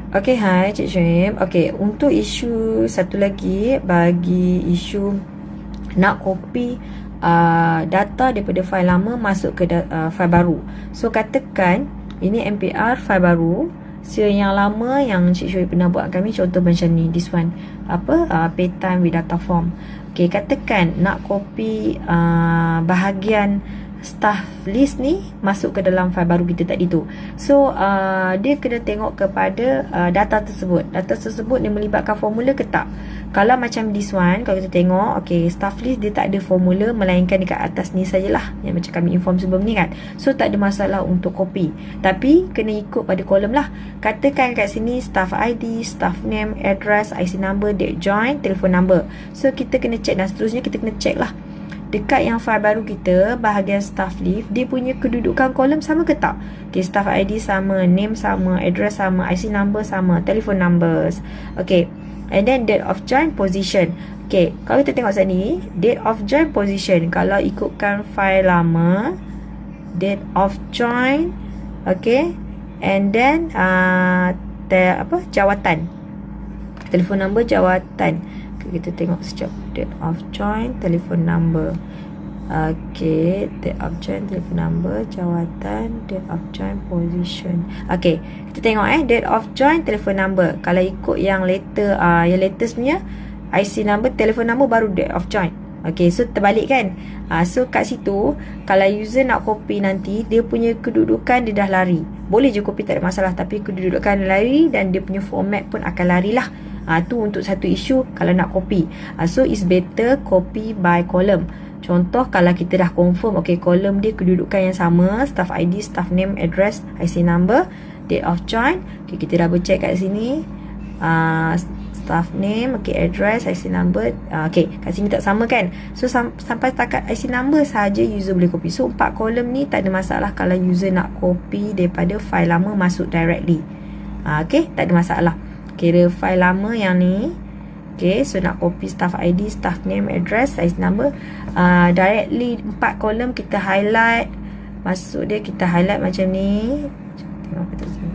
Okay, hai Cik Syuib. Okay, untuk isu satu lagi, bagi isu nak copy data daripada fail lama masuk ke fail baru. So, katakan ini MPR fail baru. So, yang lama yang Cik Syuib pernah buat kami, contoh macam ni, this one, pay time with data form. Okay, katakan nak copy bahagian staff list ni masuk ke dalam file baru kita tadi tu. So dia kena tengok kepada data tersebut. Data tersebut dia melibatkan formula ke tak. Kalau macam this one, kalau kita tengok, okay, staff list dia tak ada formula, melainkan dekat atas ni sajalah, yang macam kami inform sebelum ni kan. So tak ada masalah untuk copy, tapi kena ikut pada kolom lah. Katakan kat sini staff ID, staff name, address, IC number, date join, telefon number. So kita kena check, dan seterusnya kita kena check lah dekat yang file baru kita, bahagian staff list, dia punya kedudukan kolom sama ke tak. Okay, staff ID sama, name sama, address sama, IC number sama, telephone numbers. Okay, and then date of join, position. Okay, kalau kita tengok sini, date of join, position, kalau ikutkan file lama, date of join, okay, and then jawatan, telefon number, jawatan. Kita tengok sekejap, date of join, telefon number. Okay, date of join, telefon number, jawatan, date of join, position. Okay, kita tengok date of join, telefon number. Kalau ikut yang letter, yang latest punya IC number, telefon number, baru date of join. Okay, so terbalik kan. So kat situ, kalau user nak copy nanti, dia punya kedudukan dia dah lari. Boleh je copy, tak ada masalah, tapi kedudukan lari dan dia punya format pun akan larilah. Tu untuk satu isu kalau nak copy. So it's better copy by column. Contoh kalau kita dah confirm, okay, kolom dia kedudukan yang sama, staff ID, staff name, address, IC number, date of join. Okay, kita double check kat sini, staff name, okay, address, IC number. Okay, kat sini tak sama kan. So sampai takat IC number saja user boleh copy. So 4 kolom ni tak ada masalah kalau user nak copy daripada file lama masuk directly. Okay, tak ada masalah. Kira file lama yang ni. Okay, so nak copy staff ID, staff name, address, IC number, directly 4 kolom kita highlight. Masuk dia, kita highlight macam ni. Tengok kat sini.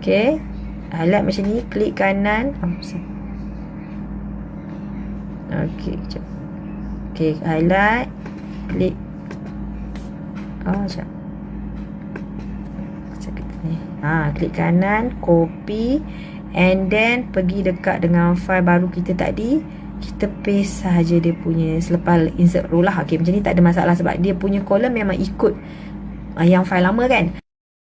Okay, highlight macam ni, klik kanan. Okay, sekejap. Okay, highlight, klik. Sekejap. Klik kanan, copy, and then pergi dekat dengan file baru kita tadi, kita paste sahaja dia punya selepas insert row lah. Okay, macam ni tak ada masalah sebab dia punya kolom memang ikut yang file lama kan.